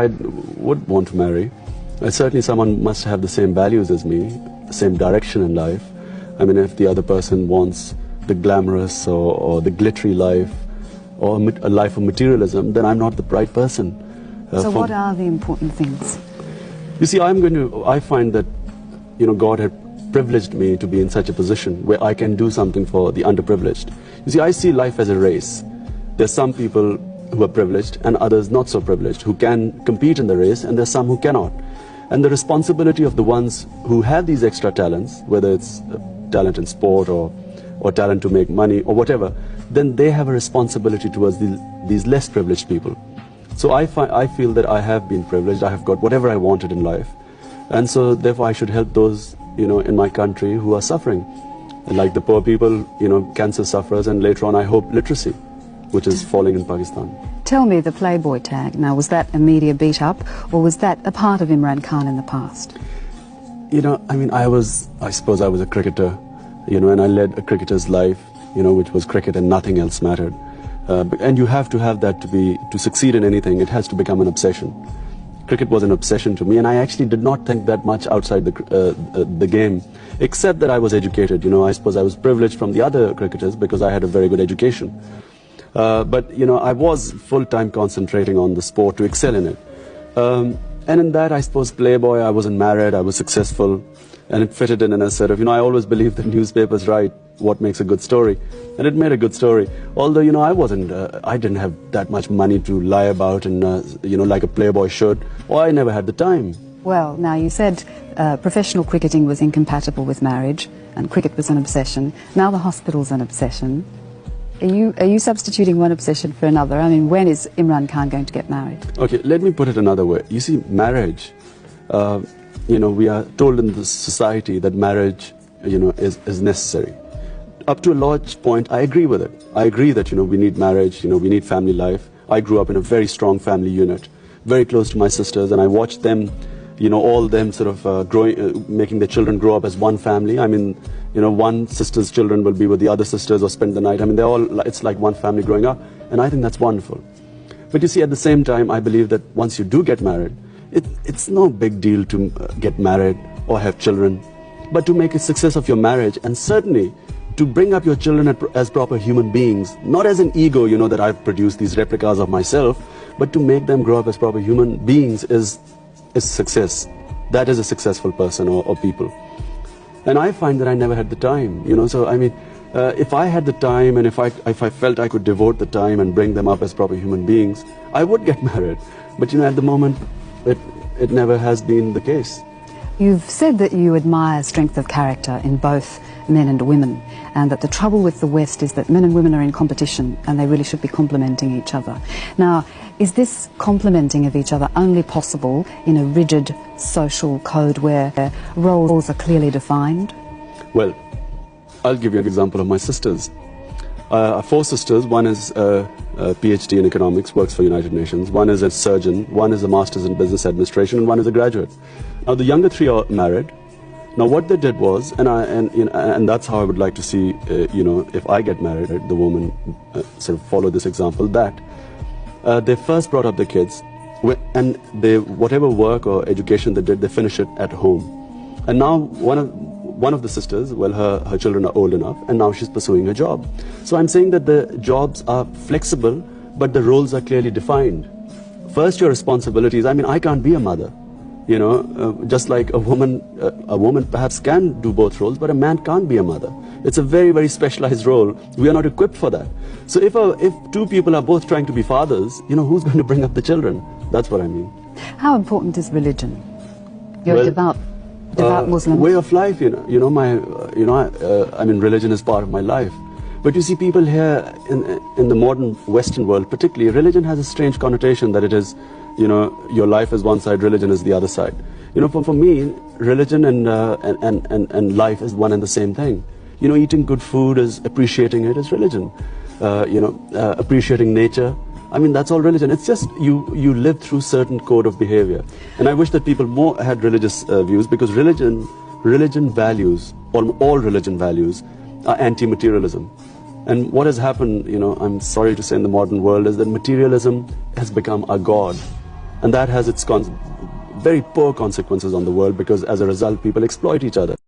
I would want to marry. Certainly someone must have the same values as me, the same direction in life. I mean, if the other person wants the glamorous or the glittery life, or a life of materialism, then I'm not the right person. So what are the important things? You see, I find that, God had privileged me to be in such a position where I can do something for the underprivileged. You see, I see life as a race. There's some people who are privileged and others not so privileged, who can compete in the race, and there's some who cannot. And the responsibility of the ones who have these extra talents, whether it's talent in sport or talent to make money or whatever, then they have a responsibility towards these less privileged people. So I feel that I have been privileged. I have got whatever I wanted in life. And so therefore I should help those, in my country who are suffering. Like the poor people, cancer sufferers, and later on I hope literacy, which is falling in Pakistan. Tell me, the Playboy tag, now was that a media beat up, or was that a part of Imran Khan in the past? I suppose I was a cricketer, and I led a cricketer's life, which was cricket and nothing else mattered. And you have to have that to succeed in anything. It has to become an obsession. Cricket was an obsession to me, and I actually did not think that much outside the game, except that I was educated. I suppose I was privileged from the other cricketers because I had a very good education. But I was full-time concentrating on the sport to excel in it. And in that, I suppose, Playboy, I wasn't married, I was successful, and it fitted in a sort of, I always believe that newspapers write what makes a good story, and it made a good story. Although, I didn't have that much money to lie about, and, like a Playboy should, or I never had the time. Well, now you said professional cricketing was incompatible with marriage, and cricket was an obsession. Now the hospital's an obsession. Are you substituting one obsession for another? I mean, when is Imran Khan going to get married? Okay, let me put it another way. You see, marriage, we are told in the society that marriage, is necessary. Up to a large point, I agree with it. I agree that, we need marriage, we need family life. I grew up in a very strong family unit, very close to my sisters, and I watched them, all them sort of making their children grow up as one family. I mean, one sister's children will be with the other sisters or spend the night. I mean, it's like one family growing up, and I think that's wonderful. But you see, at the same time, I believe that once you do get married, it's no big deal to get married or have children, but to make a success of your marriage, and certainly to bring up your children as proper human beings, not as an ego, that I've produced these replicas of myself, but to make them grow up as proper human beings is success. That is a successful person or people. And I find that I never had the time, so I mean, if I had the time, and if I felt I could devote the time and bring them up as proper human beings, I would get married. But at the moment, it never has been the case. You've said that you admire strength of character in both men and women, and that the trouble with the West is that men and women are in competition and they really should be complementing each other. Now, is this complementing of each other only possible in a rigid social code where roles are clearly defined? Well, I'll give you an example of my sisters. Four sisters. One is a PhD in economics, works for United Nations. One is a surgeon. One is a master's in business administration, and one is a graduate. Now, the younger three are married. Now, what they did was, and that's how I would like to see, if I get married, the woman sort of follow this example, that they first brought up the kids, and whatever work or education they did, they finish it at home. And now one of the sisters, well, her children are old enough, and now she's pursuing a job. So I'm saying that the jobs are flexible, but the roles are clearly defined. First, your responsibilities. I mean, I can't be a mother. Just like a woman perhaps can do both roles, but a man can't be a mother. It's a very, very specialized role. We are not equipped for that. So if two people are both trying to be fathers, who's going to bring up the children? That's what I mean. How important is religion? You're a devout Muslim. Way of life, I mean, religion is part of my life. But you see, people here in the modern Western world, particularly, religion has a strange connotation that it is, your life is one side, religion is the other side. For me, religion and life is one and the same thing. Eating good food is appreciating it is religion. Appreciating nature, I mean, that's all religion. It's just you live through certain code of behavior. And I wish that people more had religious views, because religion values, all religion values, are anti-materialism. And what has happened, I'm sorry to say, in the modern world, is that materialism has become our God. And that has its very poor consequences on the world, because as a result, people exploit each other.